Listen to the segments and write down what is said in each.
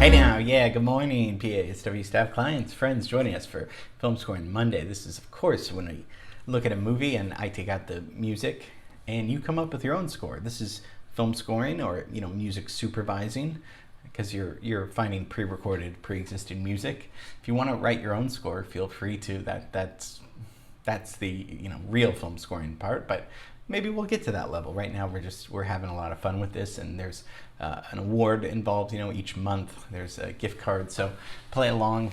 Hey now, yeah, good morning, PASW staff, clients, friends joining us for Film Scoring Monday. This is, of course, when we look at a movie and I take out the music and you come up with your own score. This is film scoring or, music supervising because you're finding pre-recorded, pre-existing music. If you want to write your own score, feel free to. That's the, real film scoring part, but maybe we'll get to that level. Right now, we're having a lot of fun with this, and there's an award involved. Each month there's a gift card, so play along.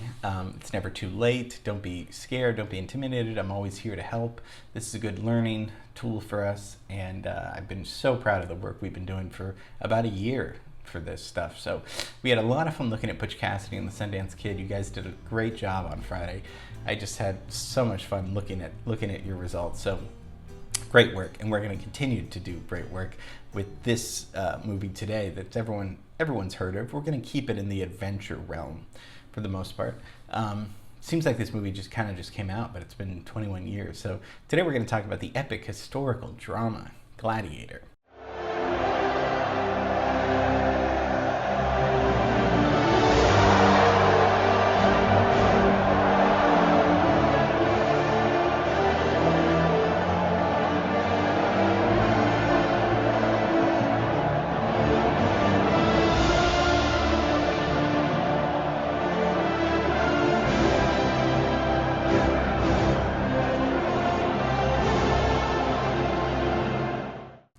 It's never too late. Don't be scared. Don't be intimidated. I'm always here to help. This is a good learning tool for us, and I've been so proud of the work we've been doing for about a year for this stuff. So we had a lot of fun looking at Butch Cassidy and the Sundance Kid. You guys did a great job on Friday. I just had so much fun looking at your results. So great work, and we're going to continue to do great work with this movie today that everyone's heard of. We're going to keep it in the adventure realm for the most part. Seems like this movie just came out, but it's been 21 years. So today we're going to talk about the epic historical drama Gladiator.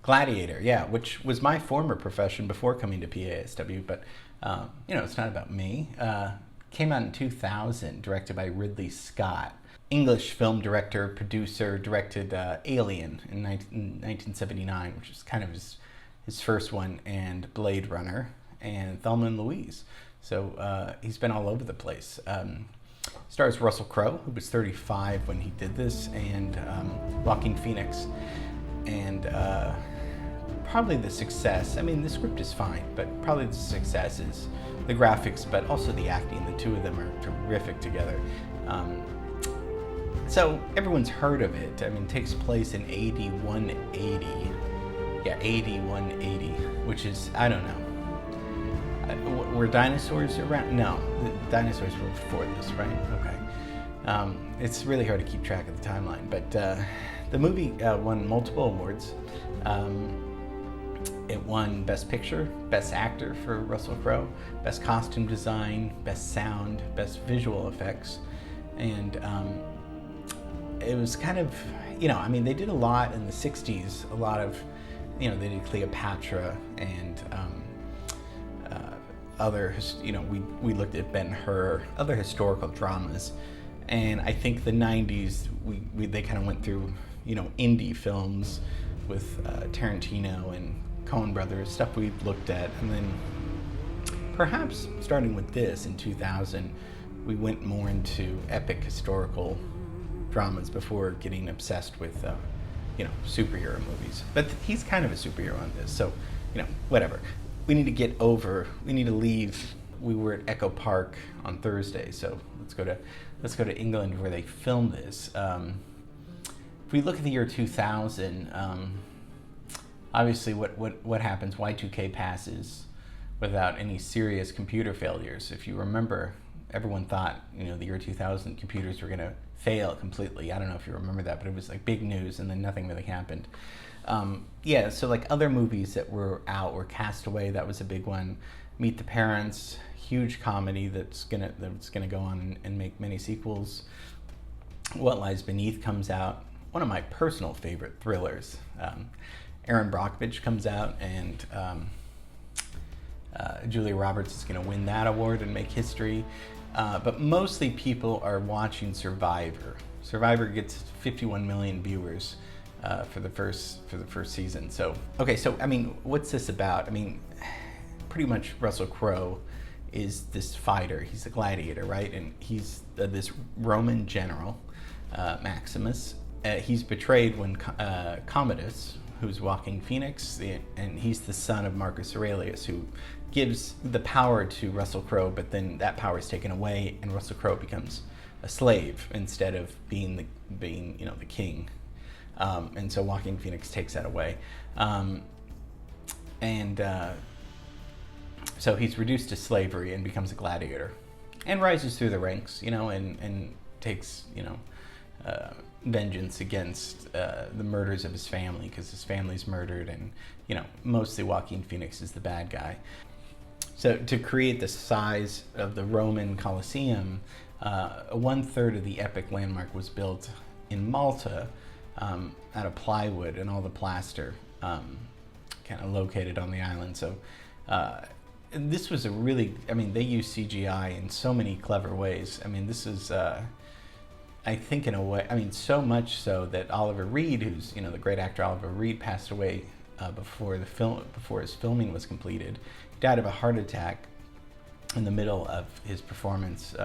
Gladiator, yeah, which was my former profession before coming to PASW, but it's not about me. Came out in 2000, directed by Ridley Scott. English film director, producer, directed Alien in 1979, which is kind of his first one, and Blade Runner, and Thelma and Louise. So he's been all over the place. Stars Russell Crowe, who was 35 when he did this, and Joaquin Phoenix. And probably the success, the script is fine, but probably the success is the graphics, but also the acting. The two of them are terrific together. So everyone's heard of it. It takes place in AD 180. Yeah, AD 180, which is, I don't know. Were dinosaurs around? No, the dinosaurs were before this, right? Okay. It's really hard to keep track of the timeline, but the movie won multiple awards. It won Best Picture, Best Actor for Russell Crowe, Best Costume Design, Best Sound, Best Visual Effects, and it was kind of, they did a lot in the 60s, a lot of, they did Cleopatra and other, we looked at Ben-Hur, other historical dramas, and I think the 90s, they kind of went through, indie films with Tarantino and Coen Brothers, stuff we looked at, and then perhaps starting with this in 2000, we went more into epic historical dramas before getting obsessed with, superhero movies. But he's kind of a superhero on this, so, whatever. We need to leave. We were at Echo Park on Thursday, so let's go to England where they filmed this. If we look at the year 2000, obviously what happens, Y2K passes without any serious computer failures. If you remember, everyone thought, the year 2000 computers were going to fail completely. I don't know if you remember that, but it was like big news and then nothing really happened. So like other movies that were out were Castaway, that was a big one. Meet the Parents, huge comedy that's gonna go on and make many sequels. What Lies Beneath comes out, one of my personal favorite thrillers. Aaron Brockovich comes out, and Julia Roberts is going to win that award and make history. But mostly people are watching Survivor. Survivor gets 51 million viewers for the first season. So what's this about? Pretty much Russell Crowe is this fighter. He's a gladiator, right? And he's this Roman general, Maximus. He's betrayed when Commodus, who's Joaquin Phoenix, and he's the son of Marcus Aurelius, who gives the power to Russell Crowe, but then that power is taken away, and Russell Crowe becomes a slave instead of being the king. And so Joaquin Phoenix takes that away. So he's reduced to slavery and becomes a gladiator, and rises through the ranks, and takes, vengeance against the murders of his family, because his family's murdered, and mostly Joaquin Phoenix is the bad guy. So to create the size of the Roman Colosseum, 1/3 of the epic landmark was built in Malta, out of plywood, and all the plaster kind of located on the island. So this was a really, they use CGI in so many clever ways. This is, I think, in a way, so much so that Oliver Reed, who's, the great actor Oliver Reed, passed away before his filming was completed. He died of a heart attack in the middle of his performance.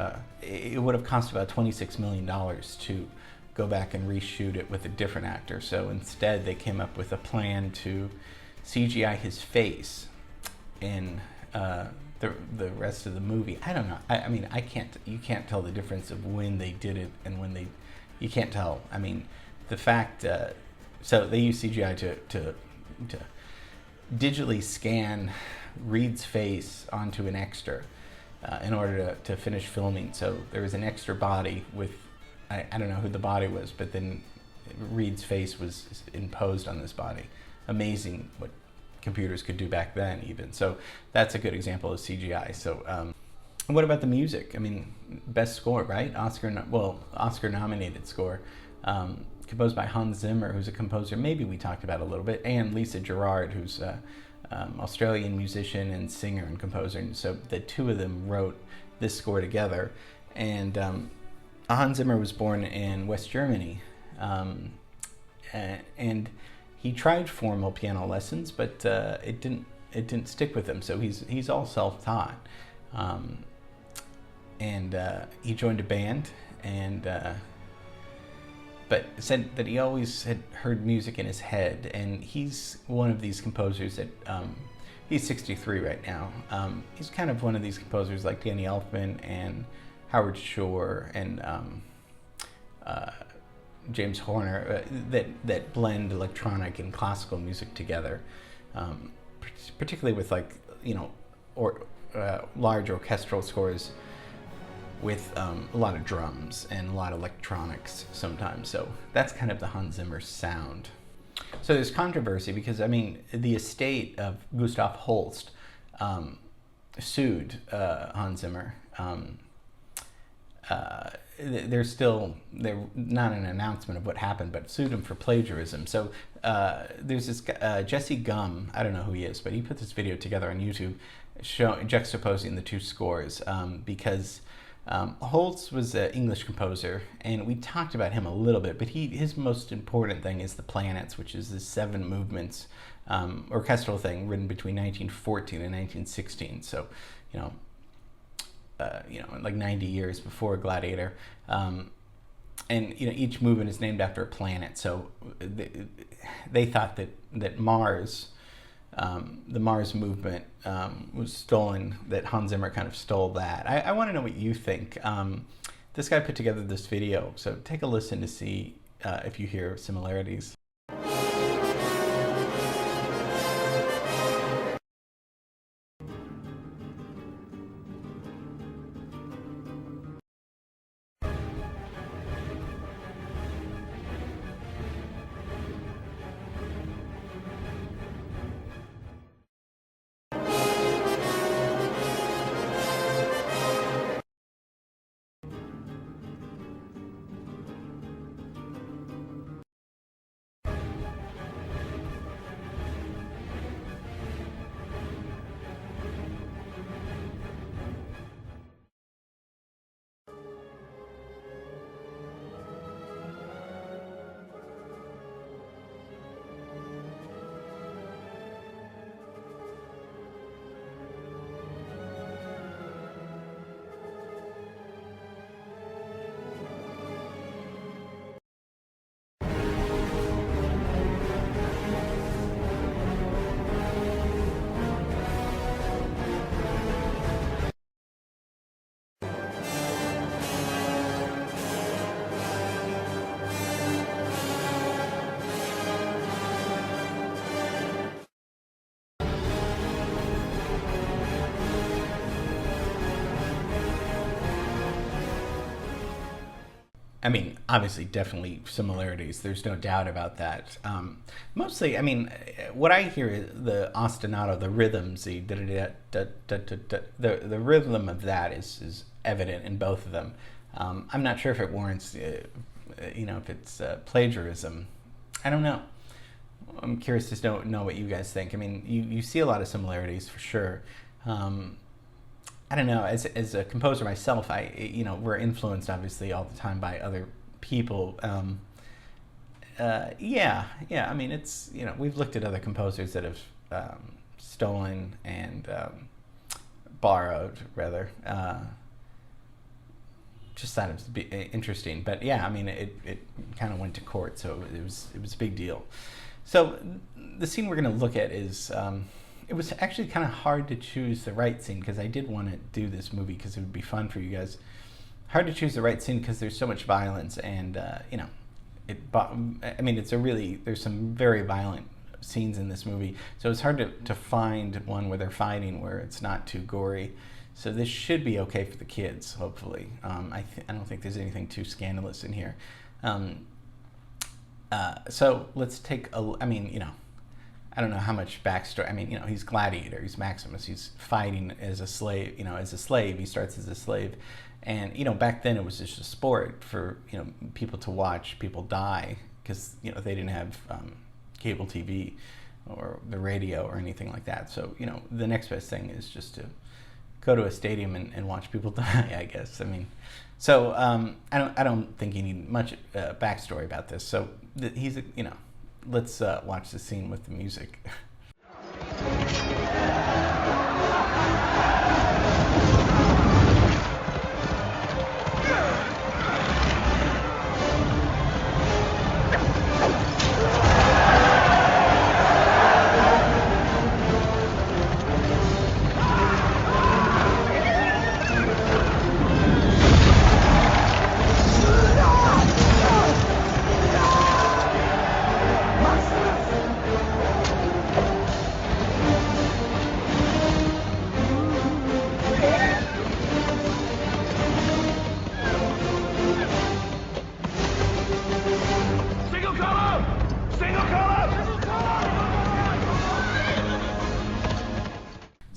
It would have cost about $26 million to go back and reshoot it with a different actor. So instead, they came up with a plan to CGI his face in the rest of the movie. I don't know. You can't tell the difference of when they did it and when you can't tell. The fact, so they use CGI to digitally scan Reed's face onto an extra in order to finish filming. So there was an extra body with, I don't know who the body was, but then Reed's face was imposed on this body. Amazing what computers could do back then, even. So that's a good example of CGI. So what about the music? Best score, right? Oscar nominated score, composed by Hans Zimmer, who's a composer maybe we talked about a little bit, and Lisa Gerrard, who's Australian musician and singer and composer. And so the two of them wrote this score together. And Hans Zimmer was born in West Germany, and he tried formal piano lessons, but it didn't stick with him. So he's all self-taught, and he joined a band, and but said that he always had heard music in his head. And he's one of these composers that he's 63 right now. He's kind of one of these composers like Danny Elfman and Howard Shore and James Horner that blend electronic and classical music together, particularly with large orchestral scores with a lot of drums and a lot of electronics sometimes. So that's kind of the Hans Zimmer sound. So there's controversy because the estate of Gustav Holst sued Hans Zimmer. There's not an announcement of what happened, but sued him for plagiarism. So there's this Jesse Gum, I don't know who he is, but he put this video together on YouTube juxtaposing the two scores, because Holst was an English composer, and we talked about him a little bit, but his most important thing is the Planets, which is the 7 movements orchestral thing written between 1914 and 1916. So, like 90 years before Gladiator. And each movement is named after a planet. So they thought that Mars, the Mars movement, was stolen, that Hans Zimmer kind of stole that. I want to know what you think. This guy put together this video, so take a listen to see if you hear similarities. I mean, obviously, definitely similarities. There's no doubt about that. Mostly, I mean, what I hear is the ostinato, the rhythms, the rhythm of that is evident in both of them. I'm not sure if it warrants, if it's plagiarism. I don't know. I'm curious to know what you guys think. I mean, you see a lot of similarities for sure. I don't know. As a composer myself, we're influenced obviously all the time by other people. Yeah. I mean, it's we've looked at other composers that have stolen and borrowed rather. Just thought it was interesting, but yeah, I mean, it kind of went to court, so it was a big deal. So the scene we're going to look at is. It was actually kind of hard to choose the right scene because I did want to do this movie because it would be fun for you guys. Hard to choose the right scene because there's so much violence and there's some very violent scenes in this movie. So it's hard to find one where they're fighting where it's not too gory. So this should be okay for the kids, hopefully. I don't think there's anything too scandalous in here. So let's take I don't know how much backstory. I mean, he's Gladiator. He's Maximus. He's fighting as a slave. As a slave. He starts as a slave, and back then it was just a sport for people to watch people die because they didn't have cable TV or the radio or anything like that. So the next best thing is just to go to a stadium and watch people die. I guess. I mean, so I don't think you need much backstory about this. So he's let's watch the scene with the music.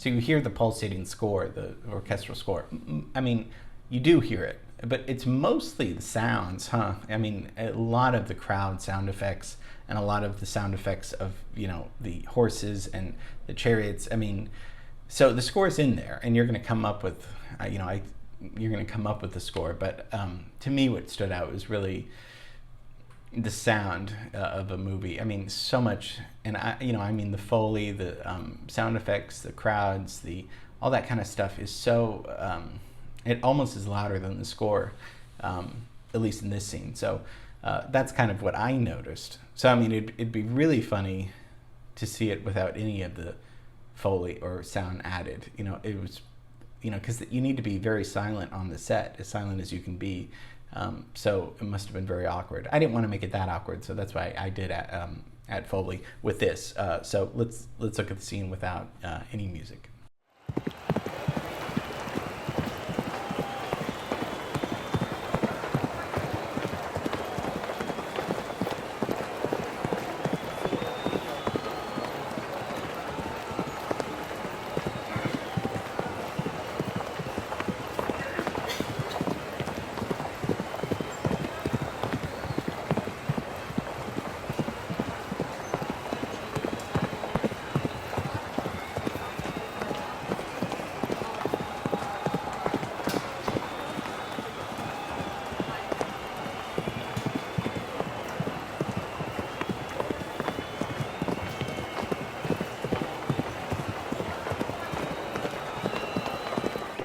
So you hear the pulsating score, the orchestral score. I mean, you do hear it, but it's mostly the sounds, huh? I mean, a lot of the crowd sound effects and a lot of the sound effects of, the horses and the chariots. I mean, so the score's in there, and you're going to come up with, you're going to come up with the score. But to me, what stood out was really the sound of a movie. I mean, so much, and the Foley, the sound effects, the crowds, all that kind of stuff is so. It almost is louder than the score, at least in this scene. So that's kind of what I noticed. So I mean, it'd be really funny to see it without any of the Foley or sound added. It was, because you need to be very silent on the set, as silent as you can be. So it must have been very awkward. I didn't want to make it that awkward, so that's why I did add Foley with this. So let's look at the scene without any music.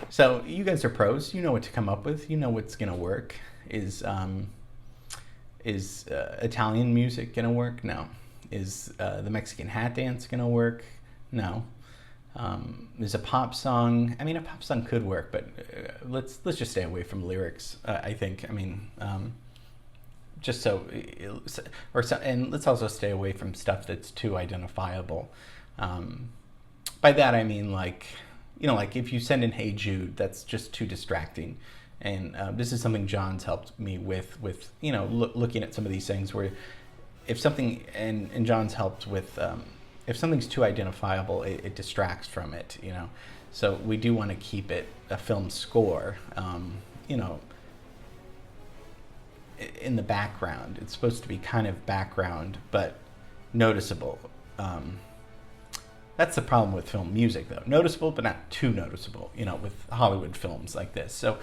So you guys are pros. You know what to come up with. You know what's going to work. Is Italian music going to work? No. Is the Mexican hat dance going to work? No. Is a pop song? I mean, a pop song could work, but let's just stay away from lyrics. I think. I mean, just and let's also stay away from stuff that's too identifiable. By that I mean like if you send in "Hey Jude," that's just too distracting. And this is something John's helped me with you know, looking at some of these things where if something, and John's helped with, if something's too identifiable, it distracts from it, you know. So we do want to keep it a film score, you know, in the background. It's supposed to be kind of background, but noticeable. That's the problem with film music, though. Noticeable, but not too noticeable, you know, with Hollywood films like this. So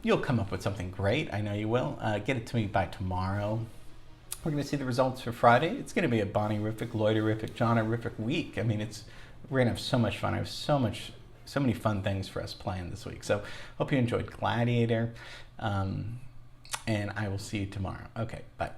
you'll come up with something great. I know you will. Get it to me by tomorrow. We're going to see the results for Friday. It's going to be a Bonnie-rific, Lloyd-rific, John-rific week. I mean, we're going to have so much fun. I have so many fun things for us planned this week. So hope you enjoyed Gladiator. And I will see you tomorrow. Okay, bye.